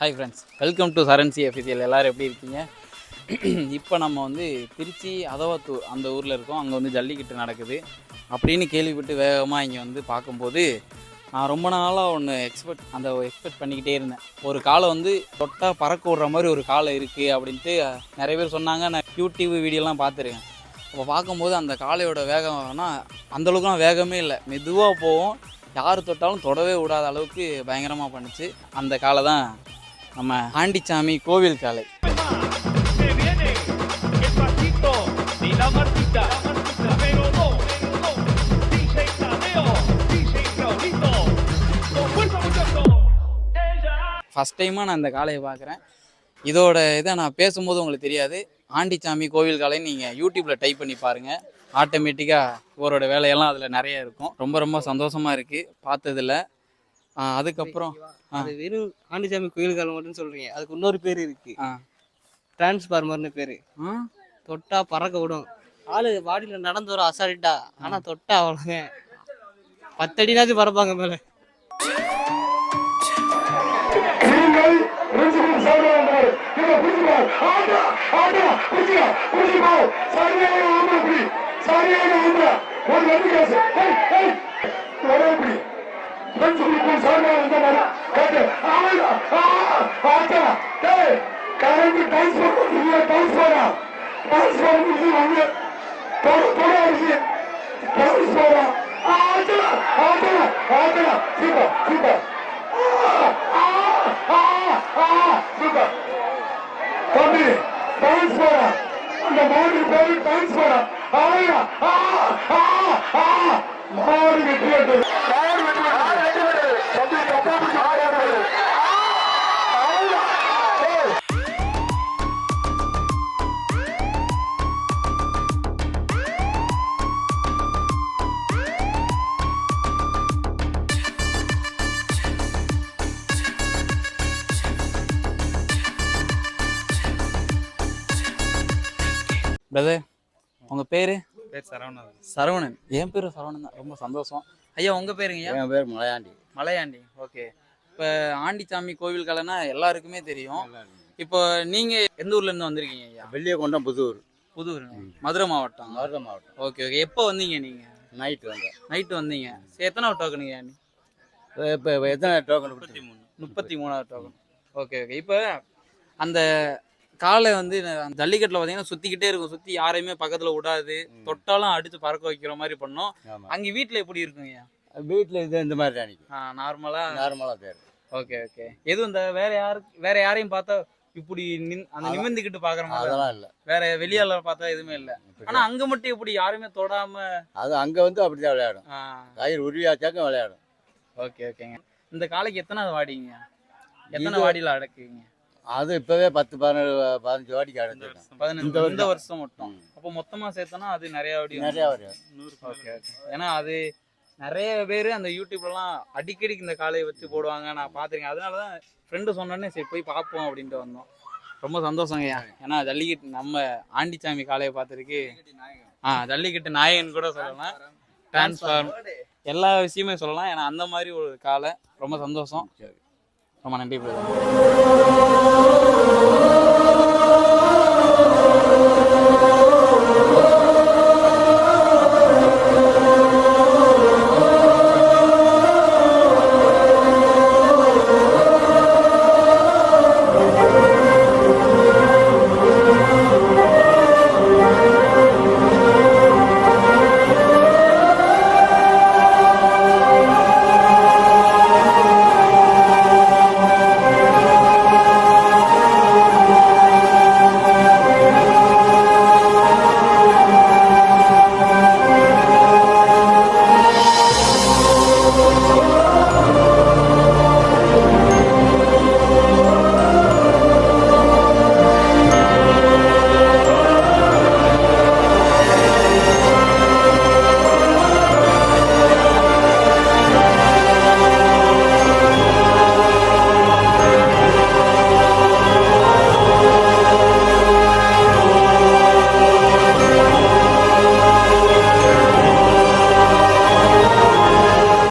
Hi friends, welcome to சரன்சி official. எல்லோரும் எப்படி இருக்கீங்க? இப்போ நம்ம வந்து திருச்சி அதவத்தூர் அந்த ஊரில் இருக்கோம். அங்கே வந்து ஜல்லிக்கட்டு நடக்குது அப்படின்னு கேள்விப்பட்டு வேகமாக இங்கே வந்து பார்க்கும்போது நான் ரொம்ப நாளாக ஒன்று எக்ஸ்பெக்ட் பண்ணிக்கிட்டே இருந்தேன். ஒரு காலை வந்து தொட்டால் பறக்க விடுற மாதிரி ஒரு காலை இருக்குது அப்படின்ட்டு நிறைய பேர் சொன்னாங்க. நான் யூடியூப் வீடியோலாம் பார்த்துருக்கேன். அப்போ பார்க்கும்போது அந்த காளையோட வேகம்னா அந்தளவுக்குலாம் வேகமே இல்லை, மெதுவாக போகும். யார் தொட்டாலும் தொடவே விடாத அளவுக்கு பயங்கரமாக பண்ணிச்சு. அந்த காலை தான் நம்ம ஆண்டிச்சாமி கோவில் காளை. ஃபஸ்ட் டைமாக நான் இந்த காளையை பார்க்குறேன். இதோட இதை நான் பேசும்போது உங்களுக்கு தெரியாது. ஆண்டிச்சாமி கோவில் காளைன்னு நீங்கள் யூடியூப்பில் டைப் பண்ணி பாருங்கள். ஆட்டோமேட்டிக்காக இவரோட வேலையெல்லாம் அதில் நிறைய இருக்கும். ரொம்ப ரொம்ப சந்தோஷமாக இருக்குது பார்த்ததில். அதுக்கப்புறம் அது வெறும் ஆண்டிச்சாமி கோயில் காலம் மட்டும் சொல்றீங்க, அதுக்கு இன்னொரு பேர் இருக்கு, டிரான்ஸ்ஃபார்மர்னு பேரு. தொட்டா பறக்க விடும். ஆளு பாடியில நடந்து வரும் அசால்ட்டா, ஆனா தொட்டா அவ்வளோங்க 10 அடினாச்சும் பறப்பாங்க மேல. பிரதர், உங்கள் பேர்? சரவணன். சரவணன். என் பேர் சரவணன் தான். ரொம்ப சந்தோஷம். ஐயா, உங்கள் பேருங்க? என் பேர் மலையாண்டி. மலையாண்டி, ஓகே. இப்போ ஆண்டிச்சாமி கோவில் காலைன்னா எல்லாருக்குமே தெரியும். இப்போ நீங்கள் எந்த ஊர்லேருந்து வந்திருக்கீங்க ஐயா? வெள்ளியகொண்டம் புதூர். புதூர், மதுரை மாவட்டம். மதுரை மாவட்டம். Okay okay. எப்போ வந்தீங்க நீங்கள்? நைட்டு வந்தீங்க. சரி, எத்தனை டோக்கனுங்க? இப்போ எத்தனை டோக்கன்? 33வது டோக்கன். Okay okay. இப்போ அந்த காலை வந்து ஜல்லிக்கட்டில் பார்த்தீங்கன்னா சுற்றிக்கிட்டே இருக்கும். சுற்றி யாரையுமே பக்கத்தில் விடாது. தொட்டாலும் அடித்து பறக்க வைக்கிற மாதிரி பண்ணோம். அங்கே வீட்டில் எப்படி இருக்குங்க? வீட்டில் இது இந்த மாதிரி தான் நார்மலாக பேர். Okay okay. எதுவும் இந்த வேற யாரையும் பார்த்தா இப்படி அந்த நிமிர்ந்துக்கிட்டு பார்க்குற மாதிரி அதெல்லாம் இல்லை. வேற வெளியால பார்த்தா எதுவுமே இல்லை. ஆனால் அங்கே மட்டும் எப்படி யாருமே தொடாம? அது அங்கே வந்து அப்படிதான் விளையாடும். கயிறு உருவியாச்சாக்க விளையாடும். ஓகே ஓகேங்க. இந்த காலைக்கு எத்தனாவது வாடிங்க? எத்தனை வாடியில் அடக்குவீங்க? அது இப்பவே 10-15 வாடிக்கு அடைஞ்சிருக்கேன். இந்த வருஷம் மட்டும். அப்போ மொத்தமா சேர்த்தோன்னா அது நிறைய வரும். Okay okay. ஏன்னா அது நிறைய பேர் அந்த யூடியூப்லாம் அடிக்கடிக்கு இந்த காலையை வச்சு போடுவாங்க, நான் பார்த்துருக்கேன். அதனாலதான் ஃப்ரெண்டு சொன்னோடனே சரி போய் பார்ப்போம் அப்படின்ட்டு வந்தோம். ரொம்ப சந்தோஷங்கய்யா. ஏன்னா ஜல்லிக்கட்டு நம்ம ஆண்டிச்சாமி காலையை பார்த்துருக்கு. ஜல்லிக்கட்டு நாயகன் கூட சொல்லலாம், டிரான்ஸ்ஃபார்ம் எல்லா விஷயமே சொல்லலாம். ஏன்னா அந்த மாதிரி ஒரு காலை ரொம்ப சந்தோஷம். ரொம்ப நன்றி.